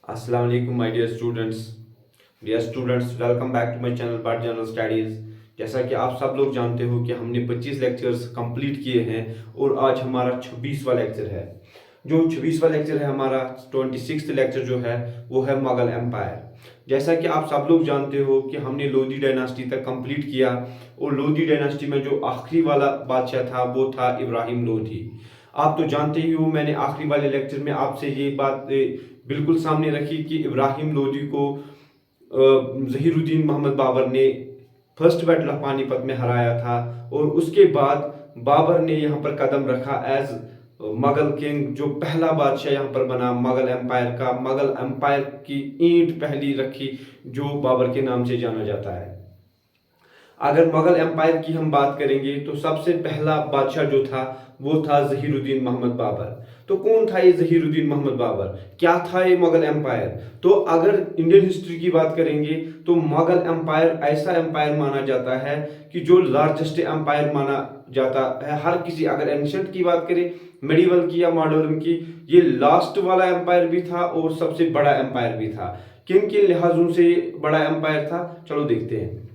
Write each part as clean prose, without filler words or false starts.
Assalamu alaikum my dear students. Dear students, welcome back to my channel Bart General Studies. जैसा कि आप सब लोग जानते हो कि हमने 25 लेक्चर्स कंप्लीट किए हैं और आज हमारा 26वां लेक्चर है। जो 26वां लेक्चर है हमारा 26th लेक्चर जो है वो है मुगल एम्पायर। जैसा कि आप सब लोग जानते हो कि हमने लोधी डायनास्टी तक कंप्लीट किया और लोधी डायनास्टी में जो आखिरी वाला बादशाह था वो था इब्राहिम लोधी। आप तो जानते ही हो, मैंने आखिरी वाले लेक्चर में आपसे ये बात बिल्कुल सामने रखी कि इब्राहिम लोधी को ज़हीरुद्दीन मोहम्मद बाबर ने फर्स्ट बैटल ऑफ पानीपत में हराया था और उसके बाद बाबर ने यहाँ पर कदम रखा एज मुगल किंग, जो पहला बादशाह यहाँ पर बना मुगल एम्पायर का। मुगल एम्पायर की ईंट पहली रखी जो बाबर के नाम से जाना जाता है। अगर मुगल एम्पायर की हम बात करेंगे तो सबसे पहला बादशाह जो था वो था ज़हीरुद्दीन मोहम्मद बाबर। तो कौन था ये ज़हीरुद्दीन मोहम्मद बाबर, क्या था ये मुगल एम्पायर? तो अगर इंडियन हिस्ट्री की बात करेंगे तो मुगल एम्पायर ऐसा एम्पायर माना जाता है कि जो लार्जेस्ट एम्पायर माना जाता है। हर किसी, अगर एंशिएंट की बात करें, मेडिवल की या मॉडर्न की, ये लास्ट वाला एम्पायर भी था और सबसे बड़ा एम्पायर भी था। किन किन लिहाजों से बड़ा एम्पायर था, चलो देखते हैं।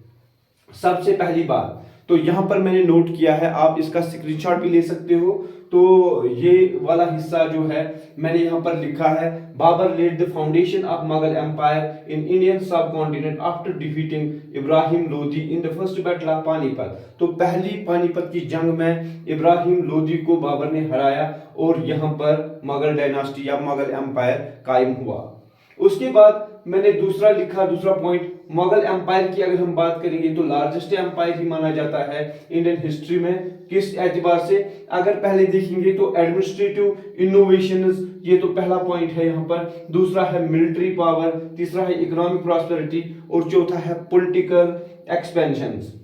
सबसे पहली बात तो यहाँ पर मैंने नोट किया है, आप इसका स्क्रीनशॉट भी ले सकते हो। तो ये वाला हिस्सा जो है मैंने यहाँ पर लिखा है, Babar led the foundation of Mughal empire in Indian subcontinent after defeating Ibrahim Lodhi in the first battle of Panipat. तो पहली पानीपत की जंग में इब्राहिम लोधी को बाबर ने हराया और यहाँ पर मुगल डायनास्टी या मुगल एम्पायर कायम हुआ। उसके बाद मैंने दूसरा लिखा, दूसरा पॉइंट, मुगल एम्पायर की अगर हम बात करेंगे तो लार्जेस्ट एम्पायर ही माना जाता है इंडियन हिस्ट्री में। किस एतबार से? अगर पहले देखेंगे तो एडमिनिस्ट्रेटिव इनोवेशंस, ये तो पहला पॉइंट है यहाँ पर। दूसरा है मिलिट्री पावर, तीसरा है इकोनॉमिक प्रॉस्पेरिटी और चौथा है पॉलिटिकल एक्सपेंशंस।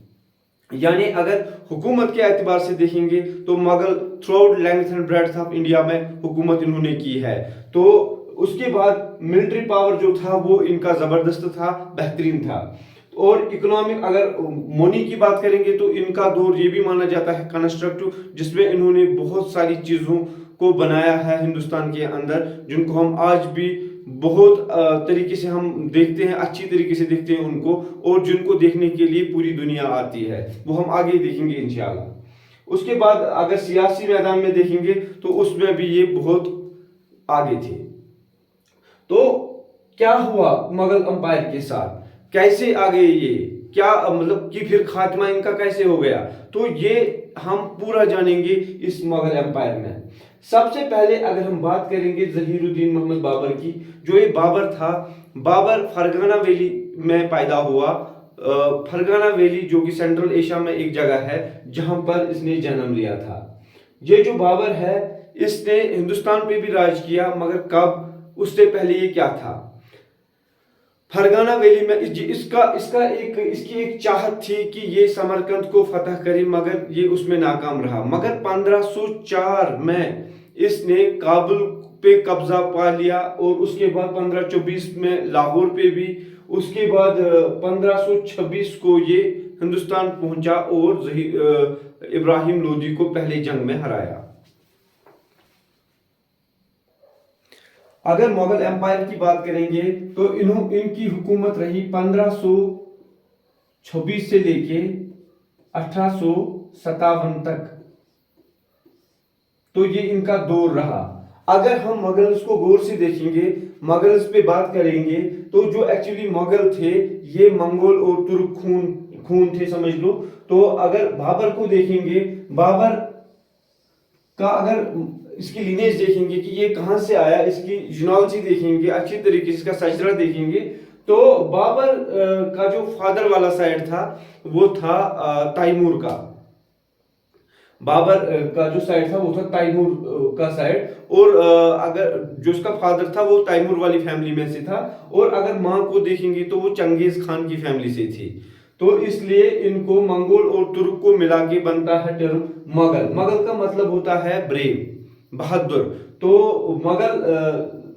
यानी अगर हुकूमत के एतबार से देखेंगे तो Mughal through out length and breadth of India में हुकूमत इन्होंने की है। तो उसके बाद मिलिट्री पावर जो था वो इनका जबरदस्त था, बेहतरीन था। और इकोनॉमिक, अगर मनी की बात करेंगे तो इनका दौर ये भी माना जाता है कंस्ट्रक्टिव, जिसमें इन्होंने बहुत सारी चीजों को बनाया है हिंदुस्तान के अंदर, जिनको हम आज भी बहुत तरीके से हम देखते हैं, अच्छी तरीके से देखते हैं उनको, और जिनको देखने के लिए पूरी दुनिया आती है, वो हम आगे देखेंगे इंशाअल्लाह। उसके बाद अगर सियासी मैदान में देखेंगे तो उसमें भी ये बहुत आगे थे। तो क्या हुआ मुगल एम्पायर के साथ, कैसे आ गए ये, क्या मतलब कि फिर खात्मा इनका कैसे हो गया, तो ये हम पूरा जानेंगे इस मुगल एम्पायर में। सबसे पहले अगर हम बात करेंगे ज़हीरुद्दीन मोहम्मद बाबर की, जो ये बाबर था, बाबर फरगाना वैली में पैदा हुआ। फरगाना वैली जो कि सेंट्रल एशिया में एक जगह है जहां पर इसने जन्म लिया था। ये जो बाबर है इसने हिंदुस्तान पे भी राज किया, मगर कब, उससे पहले ये क्या था, फरगाना वैली में इसकी एक चाहत थी कि ये समरकंद को फतह करे, मगर ये उसमें नाकाम रहा। मगर 1504 में इसने काबुल पे कब्जा पा लिया और उसके बाद 1524 में लाहौर पे भी, उसके बाद 1526 को ये हिंदुस्तान पहुंचा और इब्राहिम लोधी को पहले जंग में हराया। अगर मुगल एम्पायर की बात करेंगे तो इनकी हुकूमत रही 1526 से लेके 1857 तक, तो ये इनका दौर रहा। अगर हम मुगल्स को गौर से देखेंगे, मुगल्स पे बात करेंगे, तो जो एक्चुअली मुगल थे ये मंगोल और तुर्क खून थे, समझ लो। तो अगर बाबर को देखेंगे, बाबर का अगर इसकी लिनेज देखेंगे कि ये कहां से आया, इसकी जीनोलॉजी देखेंगे अच्छी तरीके से, इसका सजरा देखेंगे, तो बाबर का जो फादर वाला साइड था वो था तैमूर का। बाबर का जो साइड था वो था तैमूर का साइड, और अगर जो उसका फादर था वो तैमूर वाली फैमिली में से था, और अगर माँ को देखेंगे तो वो चंगेज खान की फैमिली से थी। तो इसलिए इनको मंगोल और तुर्क को मिला के बनता है टर्म मुगल। मुगल का मतलब होता है ब्रेव, बहादुर। तो मुगल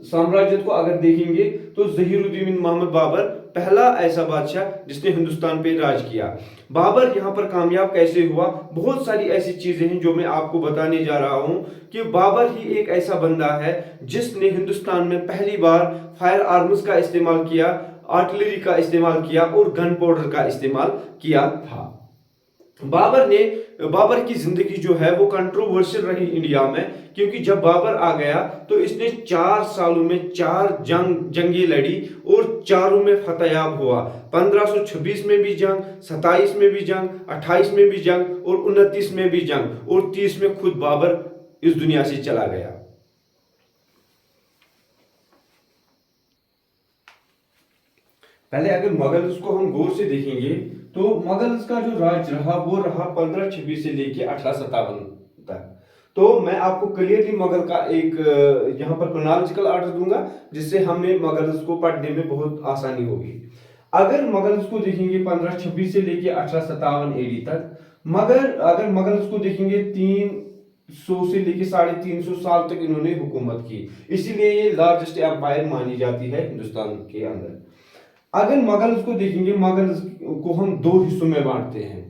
साम्राज्य को अगर देखेंगे तो ज़हीरुद्दीन मोहम्मद बाबर पहला ऐसा बादशाह जिसने हिंदुस्तान पे राज किया। बाबर यहाँ पर कामयाब कैसे हुआ, बहुत सारी ऐसी चीजें हैं जो मैं आपको बताने जा रहा हूँ कि बाबर ही एक ऐसा बंदा है जिसने हिंदुस्तान में पहली बार फायर आर्म्स का इस्तेमाल किया, आर्टिलरी का इस्तेमाल किया और गन पाउडर का इस्तेमाल किया था। बाबर की जिंदगी जो है वो कंट्रोवर्शियल रही इंडिया में, क्योंकि जब बाबर आ गया तो इसने 4 सालों में 4 जंगें लड़ी और चारों में फतेयाब हुआ। 1526 में भी जंग, 27 में भी जंग, 28 में भी जंग और 29 में भी जंग और 30 में खुद बाबर इस दुनिया से चला गया। पहले अगर मुगल्स को हम गौर से देखेंगे तो मुगल्स का जो राज रहा वो रहा 1526 से लेके 1857 तक। तो मैं आपको क्लियरली मुगल का एक यहाँ पर क्रोनोलॉजिकल ऑर्डर दूंगा जिससे हमें मुगल्स को पढ़ने में बहुत आसानी होगी। अगर मुगल्स को देखेंगे 1526 से लेके 1857 एडी तक, मगर अगर मुगल्स को देखेंगे 300 से लेके 350 साल तक इन्होंने हुकूमत की, इसीलिए ये लार्जेस्ट एम्पायर मानी जाती है हिंदुस्तान के अंदर। अगर मुगल्स को देखेंगे, मुगल्स को हम 2 हिस्सों में बांटते हैं।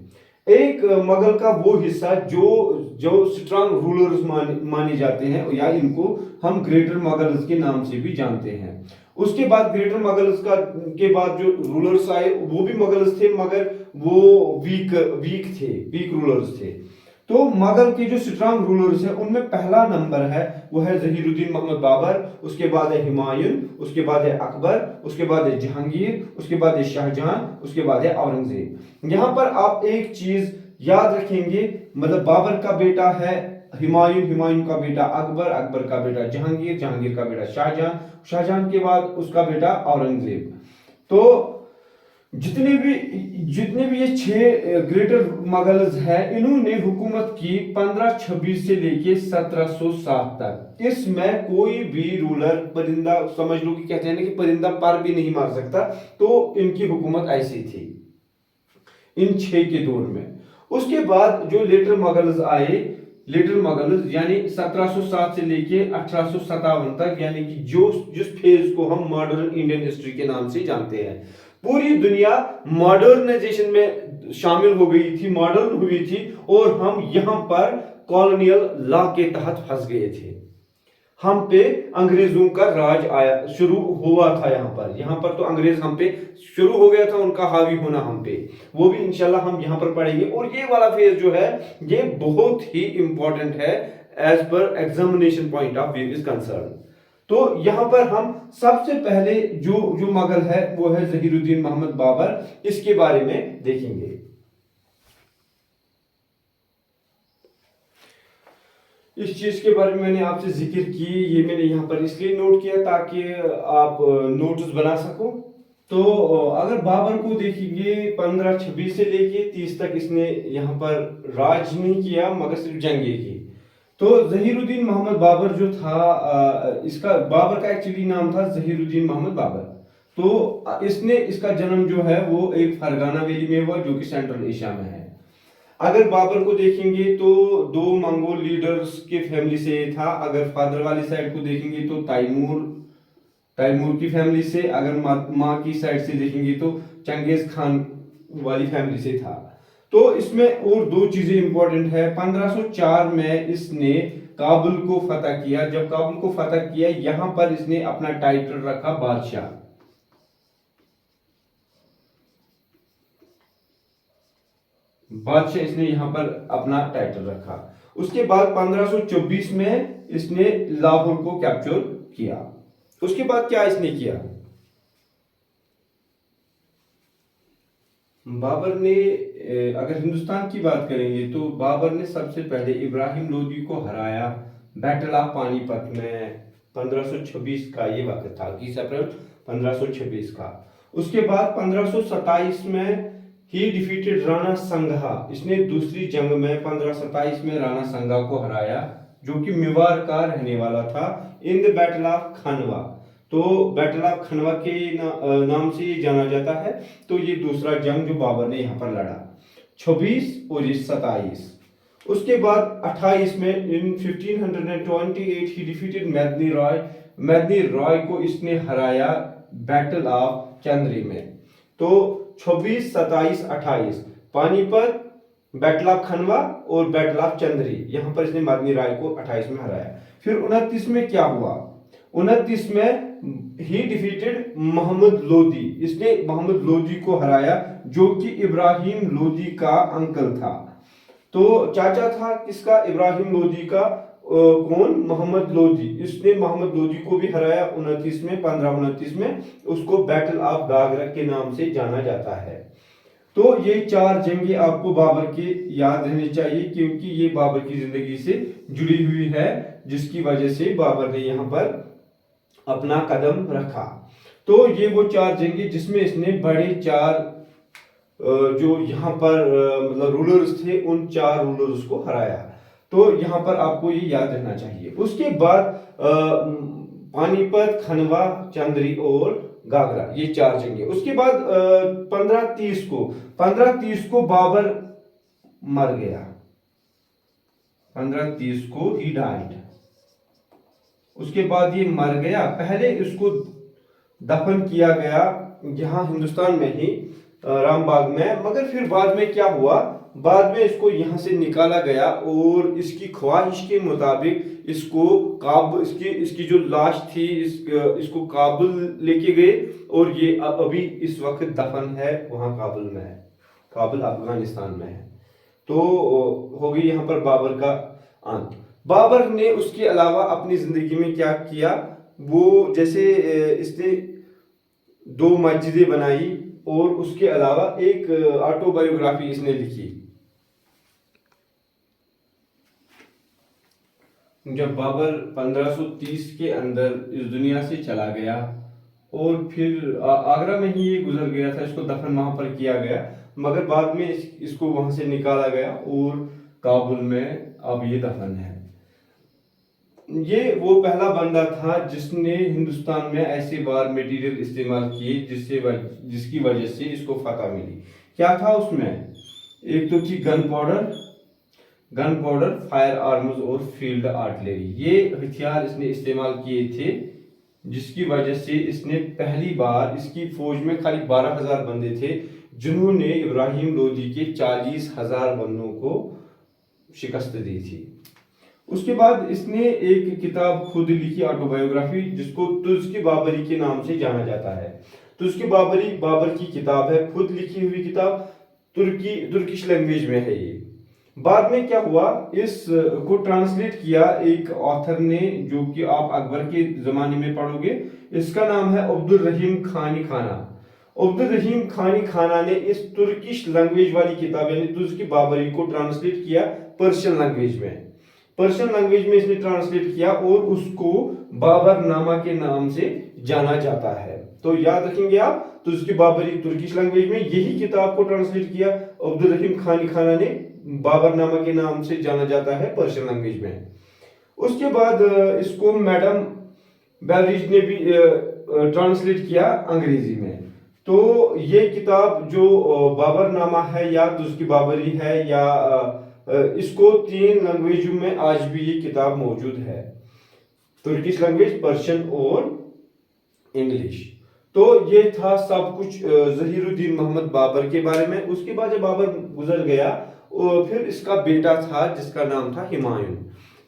एक मुगल का वो हिस्सा जो स्ट्रांग रूलर्स माने जाते हैं, या इनको हम ग्रेटर मुगल्स के नाम से भी जानते हैं। उसके बाद ग्रेटर मुगल्स के बाद जो रूलर्स आए वो भी मुगल्स थे, मगर वो वीक रूलर्स थे। तो मुगल के जो स्ट्रांग रूलर्स हैं उनमें पहला नंबर है वो है जहीरुद्दीन मोहम्मद बाबर, उसके बाद है हुमायूं, उसके बाद है अकबर, उसके बाद है जहांगीर, उसके बाद है शाहजहां, उसके बाद है औरंगजेब। यहाँ पर आप एक चीज याद रखेंगे, मतलब बाबर का बेटा है हुमायूं, हुमायूं का बेटा अकबर, अकबर का बेटा जहांगीर, जहांगीर का बेटा शाहजहां, शाहजहां के बाद उसका बेटा औरंगजेब। तो जितने भी ये 6 ग्रेटर मुगल्स हैं, इन्होंने हुकूमत की 1526 से लेके 1707 तक। इसमें कोई भी रूलर परिंदा, समझ लो कि कहते हैं ना कि परिंदा पर भी नहीं मार सकता, तो इनकी हुकूमत ऐसी थी इन 6 के दौर में। उसके बाद जो लेटर मुगल्स आए, लेटर मुगल्स यानी 1707 से लेके 1857 तक, यानी कि जिस फेज को हम मॉडर्न इंडियन हिस्ट्री के नाम से जानते हैं। पूरी दुनिया मॉडर्नाइजेशन में शामिल हो गई थी, मॉडर्न हुई थी, और हम यहां पर कॉलोनियल लॉ के तहत फंस गए थे। हम पे अंग्रेजों का राज आया, शुरू हुआ था यहाँ पर तो अंग्रेज हम पे शुरू हो गया था, उनका हावी होना हम पे, वो भी इंशाल्लाह हम यहाँ पर पढ़ेंगे। और ये वाला फेज जो है ये बहुत ही इंपॉर्टेंट है as per examination point of view is concern. तो यहां पर हम सबसे पहले जो मुगल है वो है जहीरुद्दीन मोहम्मद बाबर, इसके बारे में देखेंगे। इस चीज के बारे में मैंने आपसे जिक्र की, ये मैंने यहाँ पर इसलिए नोट किया ताकि आप नोट्स बना सको। तो अगर बाबर को देखेंगे 1526 से लेके 30 तक इसने यहाँ पर राज नहीं किया, मगर सिर्फ जंगे की। तो जहीरुद्दीन मोहम्मद बाबर जो था, इसका बाबर का एक्चुअली नाम था जहीरुद्दीन मोहम्मद बाबर। तो इसका जन्म जो है वो एक फरगाना वैली में हुआ, जो कि सेंट्रल एशिया में है। अगर बाबर को देखेंगे तो 2 मंगोल लीडर्स के फैमिली से था। अगर फादर वाली साइड को देखेंगे तो तैमूर की फैमिली से, अगर माँ की साइड से देखेंगे तो चंगेज खान वाली फैमिली से था। तो इसमें और 2 चीजें इंपॉर्टेंट है। 1504 में इसने काबुल को फतह किया। जब काबुल को फतह किया, यहां पर इसने अपना टाइटल रखा बादशाह। इसने यहां पर अपना टाइटल रखा। उसके बाद 1524 में इसने लाहौर को कैप्चर किया। उसके बाद क्या इसने किया, बाबर ने, अगर हिंदुस्तान की बात करेंगे तो बाबर ने सबसे पहले इब्राहिम लोदी को हराया बैटल ऑफ पानीपत में। 1526 का ये वक्त था, 30 अप्रैल 1526 का। उसके बाद 1527 में ही डिफीटेड राणा संघा। इसने दूसरी जंग में 1527 में राणा संघा को हराया, जो कि मेवाड़ का रहने वाला था, इन द बैटल ऑफ खनवा। तो बैटल ऑफ खनवा के नाम से ये जाना जाता है। तो ये दूसरा जंग जो बाबर ने यहाँ पर लड़ा, 26 और 27। उसके बाद 28 में इन 1528 ही डिफीटेड मैदनी रॉय को इसने हराया बैटल ऑफ चंद्री में। तो 26, 27, 28 पानीपत, बैटल ऑफ खनवा और बैटल ऑफ चंद्री, यहां पर इसने मदनी राय को 28 में हराया। फिर 29 में क्या हुआ, 29 में ही डिफीटेड मोहम्मद लोदी, इसने मोहम्मद लोदी को हराया जो कि इब्राहिम लोदी का अंकल था। तो चाचा था किसका, इब्राहिम लोदी का। कौन, मोहम्मद लोदी, इसने मोहम्मद लोदी को भी हराया 29 में, 15-29 में। उसको बैटल ऑफ गागरा के नाम से जाना जाता है। तो ये 4 जंगें आपको बाबर के याद रहनी चाहिए, क्योंकि ये बाबर की जिंदगी से जुड़ी हुई है, जिसकी वजह से बाबर ने यहाँ पर अपना कदम रखा। तो ये वो 4 जंगें जिसमें इसने बड़े 4 जो यहाँ पर मतलब रूलर्स थे, उन 4 रूलर्स को हराया। तो यहाँ पर आपको ये याद रहना चाहिए। उसके बाद पानीपत, खनवा, चंद्री और गागरा, ये 4 जंगें। उसके बाद 1530 को बाबर मर गया, 1530 को ही डाइड। उसके बाद ये मर गया। पहले इसको दफन किया गया यहाँ हिंदुस्तान में ही, रामबाग में, मगर फिर बाद में क्या हुआ, बाद में इसको यहाँ से निकाला गया और इसकी ख्वाहिश के मुताबिक इसको इसकी जो लाश थी इसको काबुल लेके गए, और ये अभी इस वक्त दफन है वहाँ काबुल में है, काबुल अफगानिस्तान में है। तो हो गई यहाँ पर बाबर का अंत। बाबर ने उसके अलावा अपनी जिंदगी में क्या किया, वो जैसे इसने 2 मस्जिदें बनाई और उसके अलावा एक ऑटोबायोग्राफी इसने लिखी। जब बाबर 1530 के अंदर इस दुनिया से चला गया और फिर आगरा में ही ये गुजर गया था, इसको दफन वहां पर किया गया, मगर बाद में इसको वहां से निकाला गया और काबुल में अब ये दफन है। ये वो पहला बंदा था जिसने हिंदुस्तान में ऐसे वार मटेरियल इस्तेमाल किए जिसकी वजह से इसको फतह मिली। क्या था उसमें, एक तो थी गन पाउडर, फायर आर्म्स और फील्ड आर्टिलरी, ये हथियार इसने इस्तेमाल किए थे, जिसकी वजह से इसने पहली बार, इसकी फौज में खाली 12,000 बंदे थे जिन्होंने इब्राहिम लोदी के 40,000 बंदों को शिकस्त दी थी। उसके बाद इसने एक किताब खुद लिखी, ऑटोबायोग्राफी, जिसको तुज़्क-ए बाबरी के नाम से जाना जाता है। तुज़्क-ए बाबरी बाबर की किताब है, खुद लिखी हुई किताब, तुर्किश लैंग्वेज में है ये। बाद में क्या हुआ, इस को ट्रांसलेट किया एक ऑथर ने, जो कि आप अकबर के जमाने में पढ़ोगे। इसका नाम है अब्दुल रहीम खानी खाना। अब्दुल रहीम खानी खाना ने इस तुर्किश लैंग्वेज वाली किताब यानी तुज़्क-ए बाबरी को ट्रांसलेट किया पर्शियन लैंग्वेज में इसने ट्रांसलेट किया और उसको बाबर नामा के नाम से जाना जाता है। तो याद रखेंगे आप, तुज़्क-ए बाबरी तुर्किश लैंग्वेज में, यही किताब को ट्रांसलेट किया अब्दुल रहीम खानी खाना ने, बाबर नामा के नाम से जाना जाता है पर्शियन लैंग्वेज में। उसके बाद इसको मैडम बेवरिज ने भी ट्रांसलेट किया अंग्रेजी में। तो ये किताब जो बाबर नामा है या तुज़्क-ए बाबरी है या इसको 3 लैंग्वेजों में आज भी ये किताब मौजूद है, तुर्किश लैंग्वेज, पर्शियन और इंग्लिश। तो ये था सब कुछ ज़हीरुद्दीन मोहम्मद बाबर के बारे में। उसके बाद जब बाबर गुजर गया फिर इसका बेटा था जिसका नाम था हुमायूं।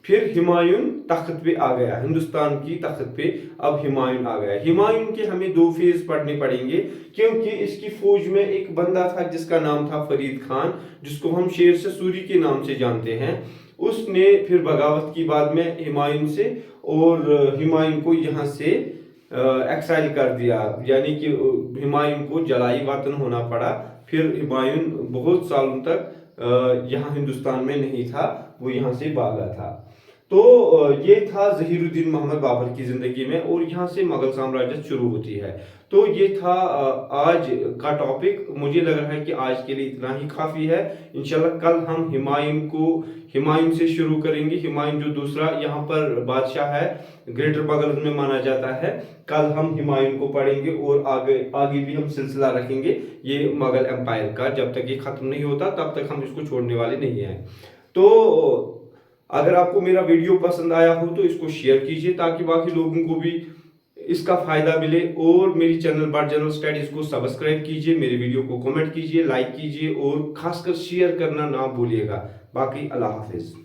फिर हुमायूं तख्त पे आ गया, हिंदुस्तान की तख्त पे अब हुमायूं आ गया। हुमायूं के हमें 2 फेज पढ़ने पड़ेंगे, क्योंकि इसकी फौज में एक बंदा था जिसका नाम था फरीद खान, जिसको हम शेर से सूरी के नाम से जानते हैं। उसने फिर बगावत की बाद में हुमायूं से, और हुमायूं को यहाँ से एक्साइल कर दिया, यानी कि हुमायूं को जलाई वतन होना पड़ा। फिर हुमायूं बहुत सालों तक यहाँ हिंदुस्तान में नहीं था, वो यहाँ से भागा था। तो ये था ज़हीरुद्दीन मोहम्मद बाबर की जिंदगी में, और यहाँ से मुगल साम्राज्य शुरू होती है। तो ये था आज का टॉपिक। मुझे लग रहा है कि आज के लिए इतना ही काफ़ी है। इंशाल्लाह कल हम हुमायूं से शुरू करेंगे। हुमायूं जो दूसरा यहाँ पर बादशाह है, ग्रेटर बगल में माना जाता है। कल हम हुमायूं को पढ़ेंगे और आगे भी हम सिलसिला रखेंगे ये मुगल एम्पायर का। जब तक ये खत्म नहीं होता तब तक हम इसको छोड़ने वाले नहीं हैं। तो अगर आपको मेरा वीडियो पसंद आया हो तो इसको शेयर कीजिए, ताकि बाकी लोगों को भी اس کا فائدہ ملے، اور میری چینل بٹ جنرل اسٹڈیز کو سبسکرائب کیجئے، میری ویڈیو کو کمنٹ کیجئے، لائک کیجئے، اور خاص کر شیئر کرنا نہ بھولیے گا۔ باقی اللہ حافظ۔